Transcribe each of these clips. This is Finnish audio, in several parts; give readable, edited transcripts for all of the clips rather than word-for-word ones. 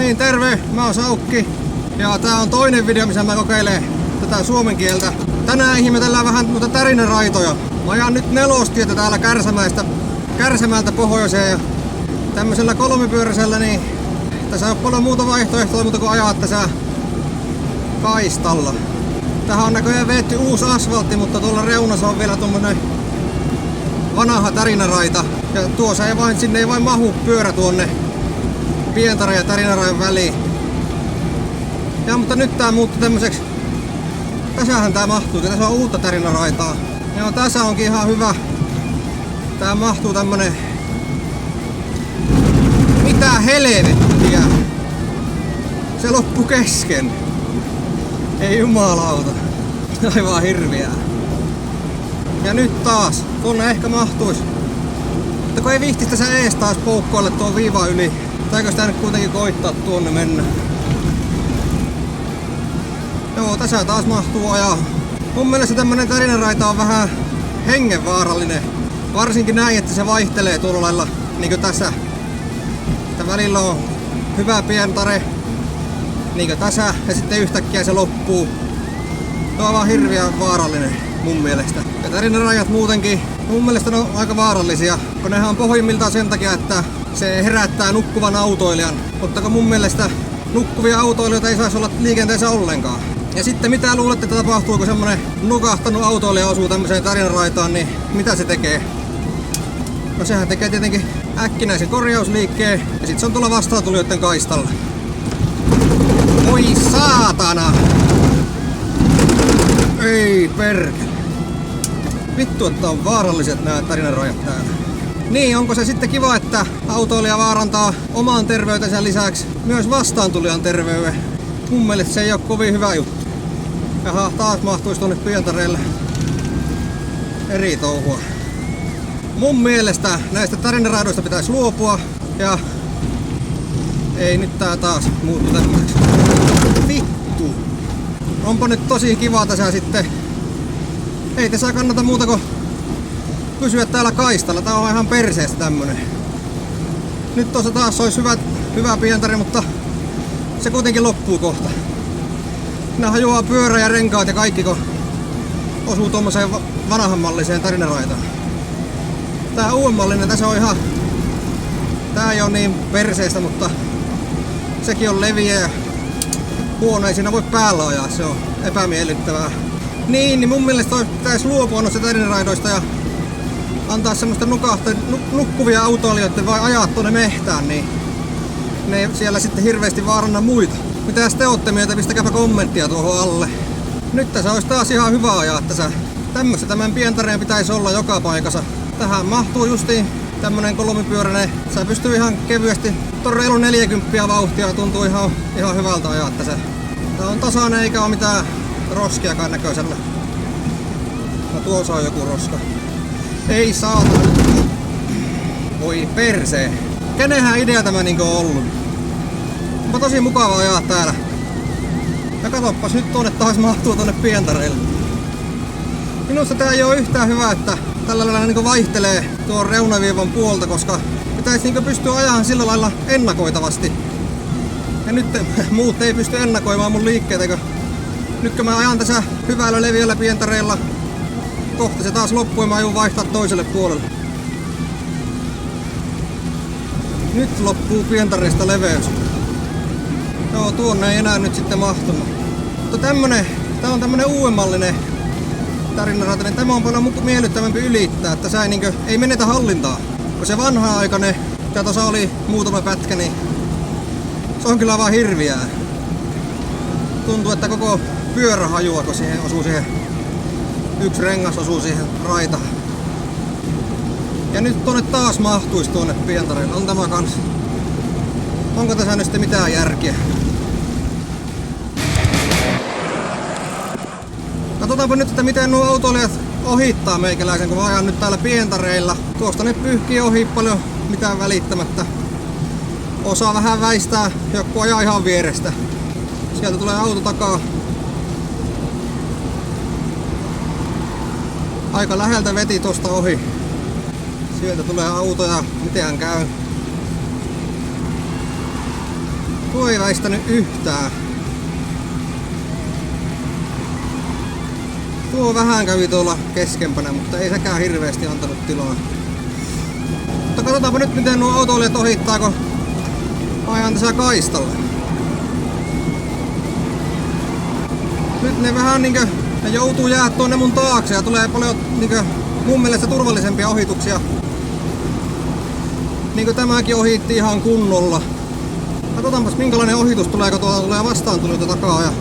niin, terve! Mä oon Saukki. Ja tää on toinen video, missä mä kokeilen tätä suomen kieltä. Tänään ihmetellään vähän noita tärinäraitoja. Mä ajan nyt nelostietä täällä Kärsämäeltä pohjoiseen. Ja tämmöisellä kolmipyöräisellä niin tässä ei ole paljon muuta vaihtoehtoa muuta kuin ajaa tässä kaistalla. Tähän on näköjään veetty uusi asfaltti, mutta tuolla reunassa on vielä tommonen vanha tärinäraita. Ja tuossa ei vain, sinne ei vain mahu pyörä tuonne Pientarin ja Tärinärajan väliin. Ja mutta nyt tää muuttui tämmöiseksi. Tässähän tää mahtuu, tässä on uutta tärinäraitaa. Ja tässä onkin ihan hyvä. Tää mahtuu tämmönen. Mitä helvettiä? Se loppu kesken. Ei jumalauta. Aivan hirviää. Ja nyt taas. Tuonne ehkä mahtuis. Mutta kun ei vihtisi tässä ees taas poukkoille tuon viiva yli. Täikö sitä nyt kuitenkin koittaa tuonne mennä? Joo, tässä taas mahtuu ajaa. Mun mielestä tämmönen tärinäraita on vähän hengenvaarallinen. Varsinkin näin, että se vaihtelee tuolla lailla niinkö tässä. Että välillä on hyvä pientare niinkö tässä ja sitten yhtäkkiä se loppuu. Se on vaan hirveän vaarallinen mun mielestä. Ja tärinärajat muutenkin mun mielestä ne on aika vaarallisia. Kun nehän on pohjimmiltaan sen takia, että se herättää nukkuvan autoilijan. Mutta kun mun mielestä nukkuvia autoilijoita ei saisi olla liikenteessä ollenkaan. Ja sitten mitä luulette, että tapahtuu, kun semmonen nukahtanut autoilija osuu tämmöiseen tärinäraitaan, niin mitä se tekee? No sehän tekee tietenkin äkkinäisen korjausliikkeen ja sit se on tuolla vastaantulijoiden kaistalla. Oi saatana! Ei perkele. Vittu, että on vaaralliset nää tärinärajat täällä. Niin, onko se sitten kiva, että autoilija vaarantaa oman terveytensä lisäksi myös vastaantulijan terveyden? Mun mielestä se ei ole kovin hyvä juttu. Jaha, taas mahtuisi tuonne Pientareelle. Eri touhua. Mun mielestä näistä tärinäraidoista pitäisi luopua. Ja ei nyt tää taas muuttu tämmöiseksi. Vittu! Onpa nyt tosi kiva tässä sitten. Ei tässä kannata muuta kuin pysyä täällä kaistalla. Tää on ihan perseestä tämmönen. Nyt tuossa taas olisi hyvä pientari, mutta se kuitenkin loppuu kohta. Nää hajoaa pyörä ja renkaat ja kaikki, kun osuu tommoseen vanhanmalliseen tärinäraitaan. Tää uudemmallinen, tässä on ihan. Tää ei oo niin perseestä, mutta sekin on leviä ja huono, ei siinä voi päällä ajaa, se on epämiellyttävää. Niin mun mielestä pitäisi luopua noista tärinäraidoista ja antaa semmoista nukkuvia autoilijoiden vai ajaa tuonne mehtään, niin ne ei siellä sitten hirveästi vaaranna muita. Mitäs te ootte mieltä? Pistäkääpä kommenttia tuohon alle. Nyt tässä olisi taas ihan hyvä ajaa tässä. Tämmöstä tämän pientareen pitäisi olla joka paikassa. Tähän mahtuu justiin tämmönen kolmipyöräinen. Sä pystyy ihan kevyesti. Tuon reilu 40 vauhtia tuntuu ihan hyvältä ajaa tässä. Tää on tasainen eikä oo mitään roskiakaan näköisellä. No tuossa on joku roska. Ei saatana. Voi persee. Kenenhän idea tämä niinkö on ollut? Onpa tosi mukava ajaa täällä. Ja katoppas nyt tuonne taas mahtuu tuonne Pientareille. Minusta tää ei oo yhtään hyvä, että tällä lailla niinkö vaihtelee tuon reunaviivan puolta, koska pitäisi niinkö pystyä ajamaan sillä lailla ennakoitavasti. Ja nyt muut ei pysty ennakoimaan mun liikkeitä. Nyt kun mä ajan tässä hyvällä leviällä Pientareilla, kohta se taas loppuu ja mä aion vaihtaa toiselle puolelle. Nyt loppuu Pientareista leveys. Joo, tuonne ei enää nyt sitten mahtunut. Mutta tää on tämmönen uudemmallinen tärinäraita, niin tämä on paljon miellyttävämpi ylittää, että sä ei menetä hallintaa. Kun se vanha-aikainen, tää tuossa oli muutama pätkä, niin se on kyllä vaan hirviää. Tuntuu, että koko pyörä hajuaa, kun siihen osuu yksi rengas osuu siihen raitaan. Ja nyt tuonne taas mahtuisi tuonne Pientareille. On tämä kans. Onko tässä nyt sitten mitään järkeä? Katsotaanpa nyt, että miten nuo autoilijat ohittaa meikäläisen, kun mä ajan nyt täällä Pientareilla. Tuosta ne pyyhkii ohi paljon mitään välittämättä. Osaa vähän väistää, joku ajaa ihan vierestä. Sieltä tulee auto takaa. Aika läheltä veti tosta ohi. Sieltä tulee auto ja mitenhän käy. Tuo ei väistänyt yhtään. Tuo vähän kävi tuolla keskempänä, mutta ei sekään hirveästi antanut tilaa. Mutta katsotaanpa nyt miten nuo autoilijat ohittaa, kun ajan tässä kaistalle. Nyt ne vähän niinkö ne joutuu jää tuonne mun taakse ja tulee paljon niinkö mun mielestä turvallisempia ohituksia. Niinkö tämäkin ohitti ihan kunnolla. Katsotaanpas minkälainen ohitus tulee, kun tuolta tulee vastaan tulijoita takaa ja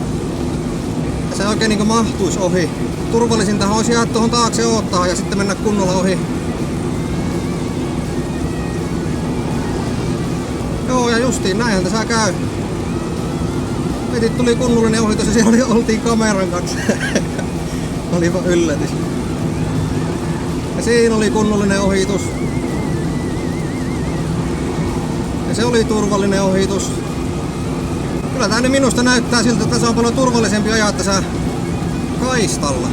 se oikein niinkö mahtuis ohi. Turvallisintahan olisi jäädä tuohon taakse odottaa ja sitten mennä kunnolla ohi. Joo, ja justiin näinhän tässä käy. Heti tuli kunnollinen ohitus ja siellä oltiin kameran kanssa. Olipa yllätys. Ja siinä oli kunnollinen ohitus. Ja se oli turvallinen ohitus. Kyllä tää nyt minusta näyttää siltä, että tässä on paljon turvallisempi ajaa tässä kaistalla.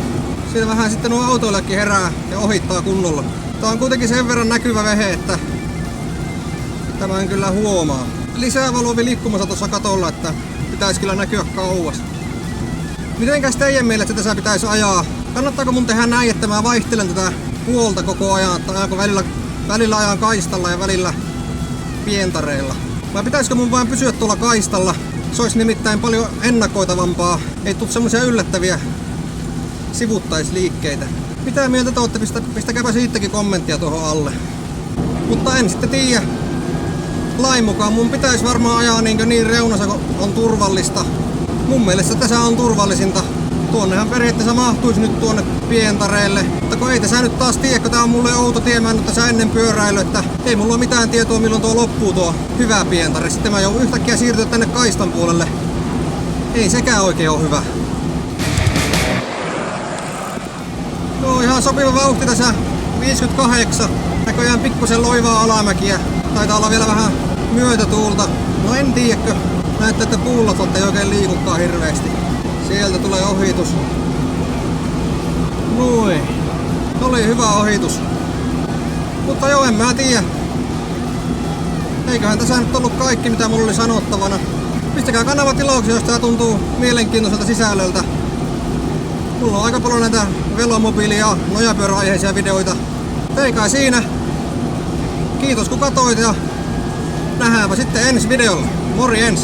Siinä vähän sitten nuo autoillekin herää ja ohittaa kunnolla. Tää on kuitenkin sen verran näkyvä vehe, että tämän kyllä huomaa. Lisää valovi liikkumassa tuossa katolla, että pitäisi kyllä näkyä kauas. Mitenkäs teidän mielestä tässä pitäisi ajaa? Kannattaako mun tehdä näin, että mä vaihtelen tätä puolta koko ajan, että ajanko välillä ajan kaistalla ja välillä pientareilla? Vai pitäisikö mun vain pysyä tuolla kaistalla? Se olisi nimittäin paljon ennakoitavampaa. Ei tule semmoisia yllättäviä sivuttaisliikkeitä. Mitä mieltä te olette? Pistäkääpä siitäkin kommenttia tuohon alle. Mutta en sitten tiedä. Lain mukaan mun pitäisi varmaan ajaa niin reunassa, kun on turvallista. Mun mielestä tässä on turvallisinta. Tuonnehan periaatteessa mahtuisi nyt tuonne pientareille. Mutta kun ei tässä nyt taas tiedä, kun tää on mulle outo tie, mä en nyt tässä ennen pyöräily, että ei mulla ole mitään tietoa milloin tuo loppuu tuo hyvä pientari. Sitten mä joudun yhtäkkiä siirtyä tänne kaistan puolelle. Ei sekään oikein ole hyvä. Joo, ihan sopiva vauhti tässä 58. Näköjään pikkusen loivaa alamäkiä. Taitaa olla vielä vähän myötätuulta. No en tiedäkö. Näette, että puullatot ei oikein liikukaan hirveästi. Sieltä tulee ohitus. Noin. Oli hyvä ohitus. Mutta joo, en mä tiedä. Eiköhän tässä nyt ollut kaikki, mitä mulla oli sanottavana. Pistäkää kanavatilauksia, jos tää tuntuu mielenkiintoiselta sisällöltä. Mulla on aika paljon näitä velomobiili- ja nojapyöräaiheisia videoita. Ei kai siinä. Kiitos kun katsoit ja nähdäänpä sitten ensi videolla. Morjens!